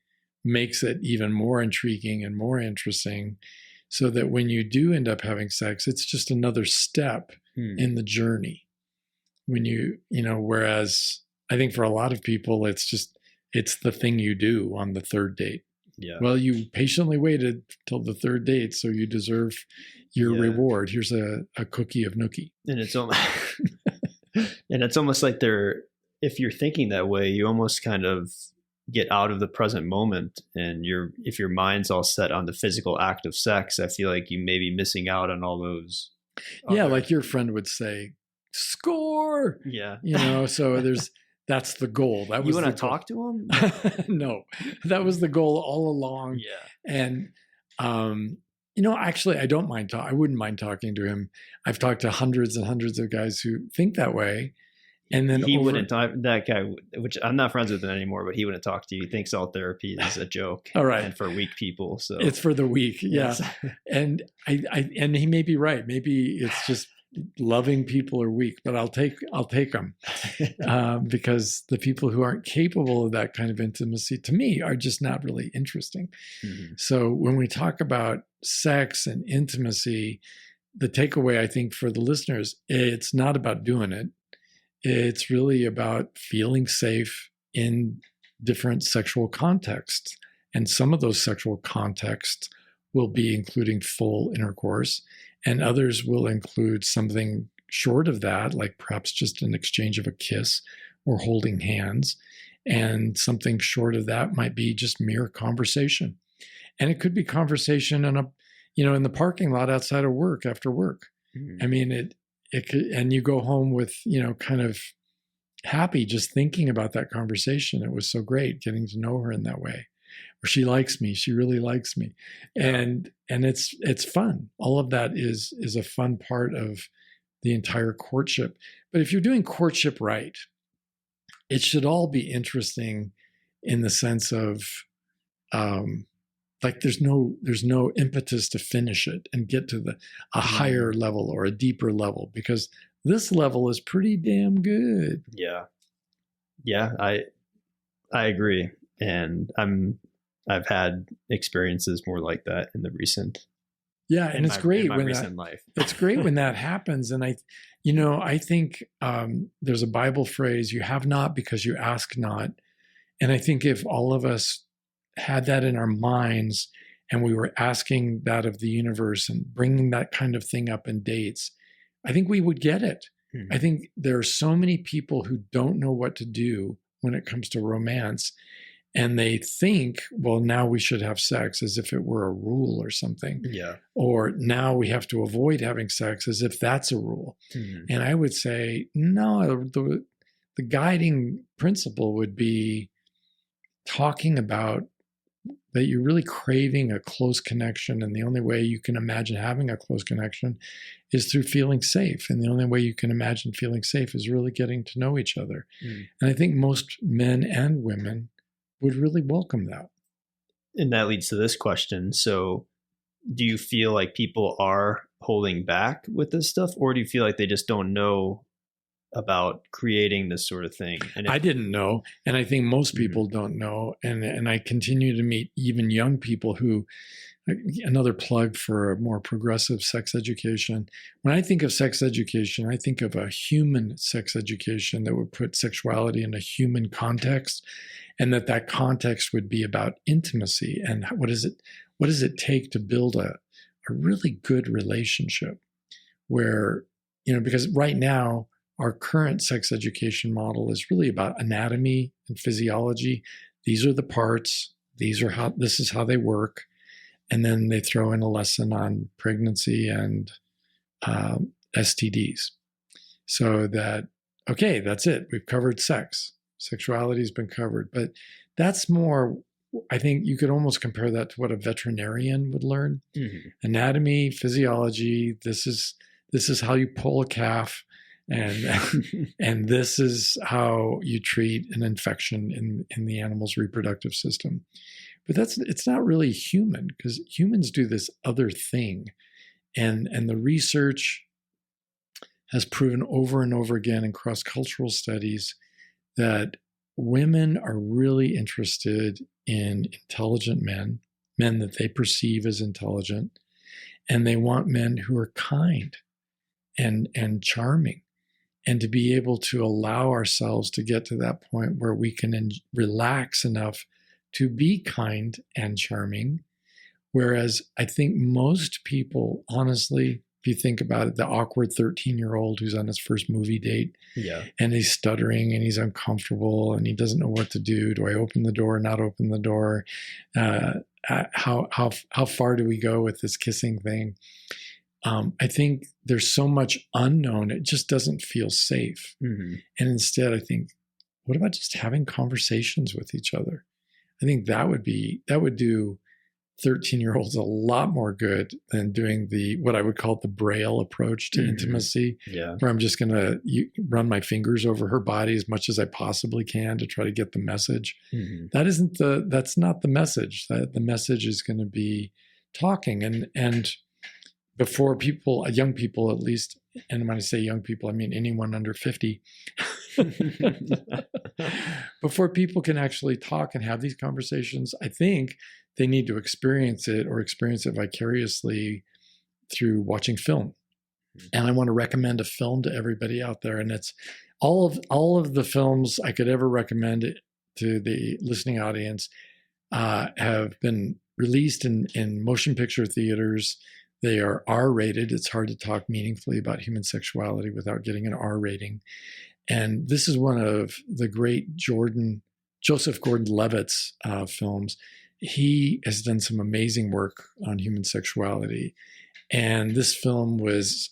makes it even more intriguing and more interesting, so that when you do end up having sex, it's just another step in the journey. Whereas I think for a lot of people, it's the thing you do on the third date. Yeah. Well, you patiently waited till the third date, so you deserve your reward. Here's a cookie of nookie. And it's almost like if you're thinking that way, you almost kind of get out of the present moment, and if your mind's all set on the physical act of sex, I feel like you may be missing out on all those. Yeah, like your friend would say, score. Yeah. So that's the goal. That was you want to talk to him? No, that was the goal all along. Yeah. And actually, I wouldn't mind talking to him. I've talked to hundreds and hundreds of guys who think that way. And then he wouldn't talk. That guy, which I'm not friends with him anymore, but he wouldn't talk to you. He thinks all therapy is a joke. All right. And for weak people. So it's for the weak. Yeah. Yes. And and he may be right. Maybe it's just loving people are weak, but I'll take them because the people who aren't capable of that kind of intimacy, to me, are just not really interesting. Mm-hmm. So when we talk about sex and intimacy, the takeaway, I think, for the listeners, it's not about doing it. It's really about feeling safe in different sexual contexts. And some of those sexual contexts will be including full intercourse, and others will include something short of that, like perhaps just an exchange of a kiss or holding hands. And something short of that might be just mere conversation. And it could be conversation in the parking lot outside of work after work. Mm-hmm. I mean, it could, and you go home with, kind of happy just thinking about that conversation. It was so great getting to know her in that way. Or she likes me. She really likes me. And it's fun. All of that is a fun part of the entire courtship. But if you're doing courtship right, it should all be interesting in the sense of like there's no impetus to finish it and get to a higher level or a deeper level, because this level is pretty damn good. Yeah, I agree, and I've had experiences more like that in the recent. Yeah, and it's great when recent life. It's great when that happens. And I think there's a Bible phrase: "You have not because you ask not." And I think if all of us had that in our minds, and we were asking that of the universe and bringing that kind of thing up in dates, I think we would get it. I think there are so many people who don't know what to do when it comes to romance. And they think, well, now we should have sex as if it were a rule or something. Yeah. Or now we have to avoid having sex as if that's a rule. And I would say, no, the guiding principle would be talking about that you're really craving a close connection. And the only way you can imagine having a close connection is through feeling safe. And the only way you can imagine feeling safe is really getting to know each other. And I think most men and women would really welcome that. And that leads to this question. So do you feel like people are holding back with this stuff, or do you feel like they just don't know about creating this sort of thing? And I didn't know. And I think most people don't know. And I continue to meet even young people who, another plug for a more progressive sex education. When I think of sex education, I think of a human sex education that would put sexuality in a human context, and that context would be about intimacy and what does it take to build a really good relationship where, because right now our current sex education model is really about anatomy and physiology. These are the parts, this is how they work. And then they throw in a lesson on pregnancy and STDs. So that, okay, that's it. We've covered sex. Sexuality has been covered. But that's more, I think you could almost compare that to what a veterinarian would learn. Anatomy, physiology, this is how you pull a calf. And this is how you treat an infection in the animal's reproductive system. But it's not really human, because humans do this other thing. And the research has proven over and over again in cross-cultural studies that women are really interested in intelligent men that they perceive as intelligent, and they want men who are kind and charming. And to be able to allow ourselves to get to that point where we can relax enough to be kind and charming. Whereas I think most people, honestly, if you think about it, the awkward 13-year-old who's on his first movie date, and he's stuttering and he's uncomfortable and he doesn't know what to do. Do I open the door, not open the door? How far do we go with this kissing thing? I think there's so much unknown, it just doesn't feel safe. And instead, I think, what about just having conversations with each other? I think that would do 13-year-olds a lot more good than doing what I would call the Braille approach to intimacy, where I'm just going to run my fingers over her body as much as I possibly can to try to get the message. That's not the message. The message is going to be talking. And before people, young people at least, and when I say young people, I mean anyone under 50, before people can actually talk and have these conversations, I think they need to experience it vicariously through watching film. And I want to recommend a film to everybody out there. And it's all of the films I could ever recommend to the listening audience have been released in motion picture theaters. They are R-rated. It's hard to talk meaningfully about human sexuality without getting an R rating. And this is one of the great Joseph Gordon-Levitt's films. He has done some amazing work on human sexuality. And this film was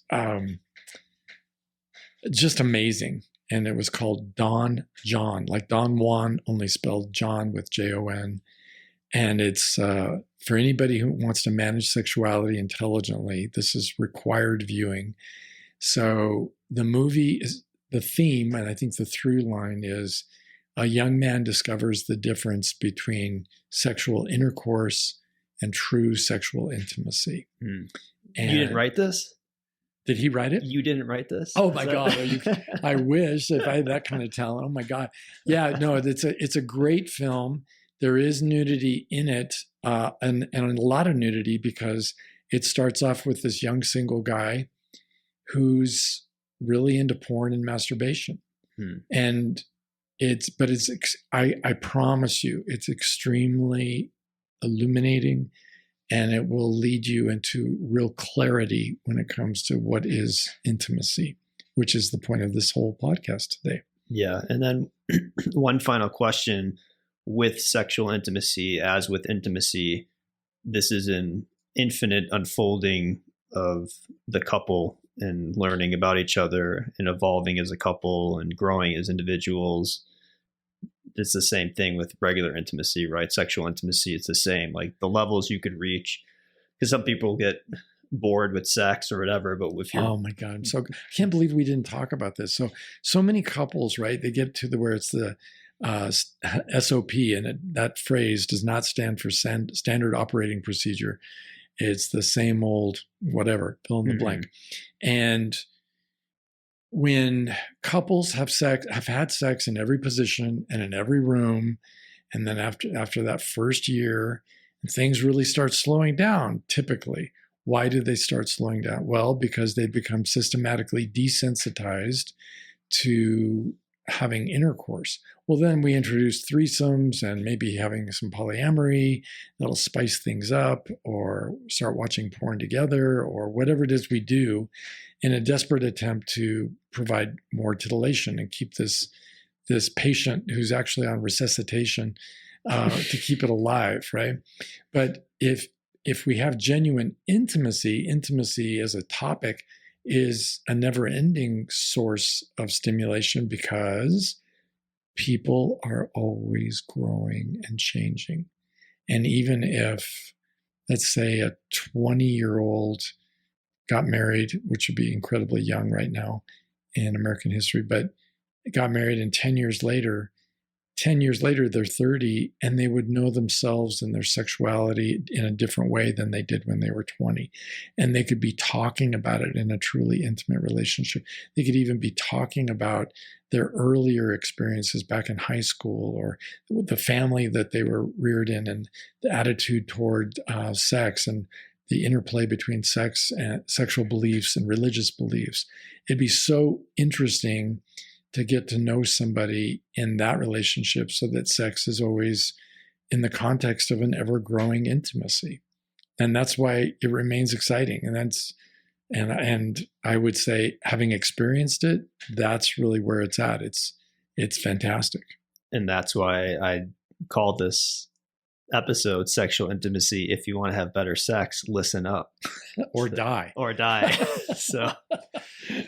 just amazing. And it was called Don John, like Don Juan, only spelled John with Jon. And it's for anybody who wants to manage sexuality intelligently, this is required viewing. So the movie is the theme, and I think the through line is a young man discovers the difference between sexual intercourse and true sexual intimacy. And And you didn't write this? Did he write it? You didn't write this? Oh my God. I wish if I had that kind of talent. Oh my God. Yeah, no, it's a great film. There is nudity in it, and a lot of nudity, because it starts off with this young single guy who's really into porn and masturbation. And I promise you, it's extremely illuminating, and it will lead you into real clarity when it comes to what is intimacy, which is the point of this whole podcast today. Yeah. And then one final question with sexual intimacy, as with intimacy, this is an infinite unfolding of the couple and learning about each other and evolving as a couple and growing as individuals. It's the same thing with regular intimacy, right? Sexual intimacy, it's the same. Like the levels you could reach, because some people get bored with sex or whatever, but if you're... Oh my God. So I can't believe we didn't talk about this. So many couples, right? They get to where it's the SOP, and that phrase does not stand for standard operating procedure. It's the same old whatever, fill in the blank. And when couples have had sex in every position and in every room, and then after that first year, things really start slowing down, typically. Why do they start slowing down? Well, because they become systematically desensitized to having intercourse. Well, then we introduce threesomes and maybe having some polyamory that'll spice things up, or start watching porn together, or whatever it is we do in a desperate attempt to provide more titillation and keep this patient who's actually on resuscitation to keep it alive, right? But if we have genuine intimacy as a topic is a never-ending source of stimulation, because people are always growing and changing. And even if, let's say, a 20-year-old got married, which would be incredibly young right now in American history, but got married, and 10 years later, they're 30, and they would know themselves and their sexuality in a different way than they did when they were 20. And they could be talking about it in a truly intimate relationship. They could even be talking about their earlier experiences back in high school, or the family that they were reared in, and the attitude toward sex, and the interplay between sex and sexual beliefs and religious beliefs. It'd be so interesting to get to know somebody in that relationship, so that sex is always in the context of an ever-growing intimacy. And that's why it remains exciting. And I would say, having experienced it, that's really where it's at. It's fantastic. And that's why I called this episode Sexual Intimacy. If you want to have better sex, listen up. Or die.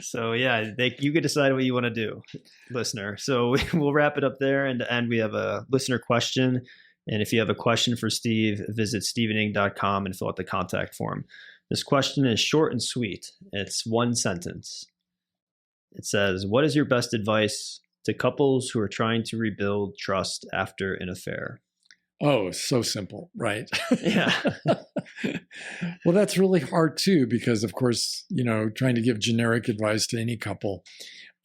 So yeah, you can decide what you want to do, listener. So we'll wrap it up there. And we have a listener question. And if you have a question for Steve, visit stevening.com and fill out the contact form. This question is short and sweet. It's one sentence. It says, what is your best advice to couples who are trying to rebuild trust after an affair? Oh, so simple, right? Yeah. Well, that's really hard too, because of course, trying to give generic advice to any couple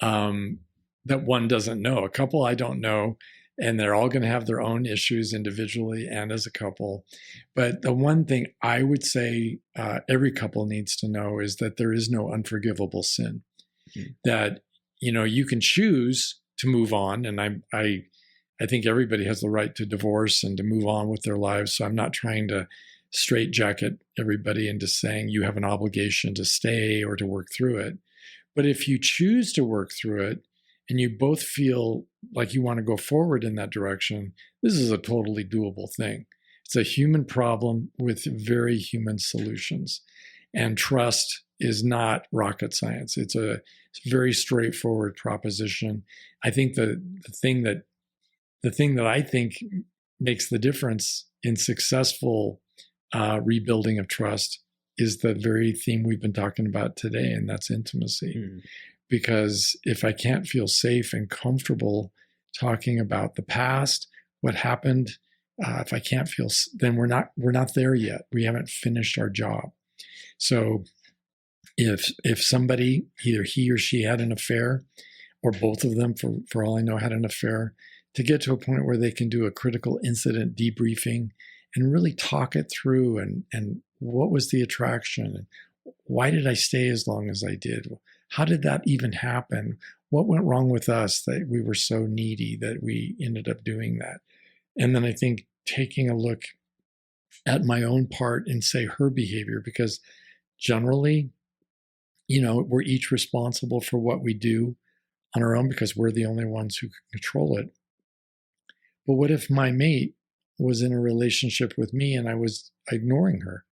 that one doesn't know. A couple I don't know, and they're all going to have their own issues individually and as a couple. But the one thing I would say every couple needs to know is that there is no unforgivable sin. Mm-hmm. That, you can choose to move on, and I think everybody has the right to divorce and to move on with their lives. So I'm not trying to straitjacket everybody into saying you have an obligation to stay or to work through it. But if you choose to work through it, and you both feel like you want to go forward in that direction, this is a totally doable thing. It's a human problem with very human solutions. And trust is not rocket science. It's a very straightforward proposition. I think the thing that I think makes the difference in successful rebuilding of trust is the very theme we've been talking about today, and that's intimacy. Mm. Because if I can't feel safe and comfortable talking about the past, what happened If I can't feel, then we're not there yet. We haven't finished our job. So if somebody, either he or she had an affair, or both of them, for all I know, had an affair, to get to a point where they can do a critical incident debriefing and really talk it through, and what was the attraction? Why did I stay as long as I did? How did that even happen? What went wrong with us that we were so needy that we ended up doing that? And then I think taking a look at my own part and say her behavior, because generally, we're each responsible for what we do on our own because we're the only ones who can control it. But what if my mate was in a relationship with me and I was ignoring her,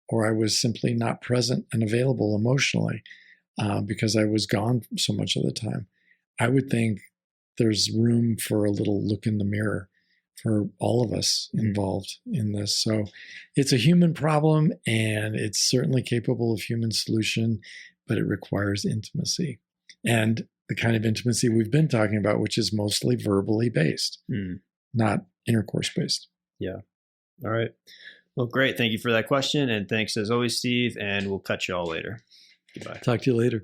or I was simply not present and available emotionally because I was gone so much of the time? I would think there's room for a little look in the mirror for all of us involved in this. So it's a human problem, and it's certainly capable of human solution, but it requires intimacy, and the kind of intimacy we've been talking about, which is mostly verbally based, not intercourse based. Yeah. All right. Well, great. Thank you for that question. And thanks as always, Steve. And we'll catch you all later. Goodbye. Talk to you later.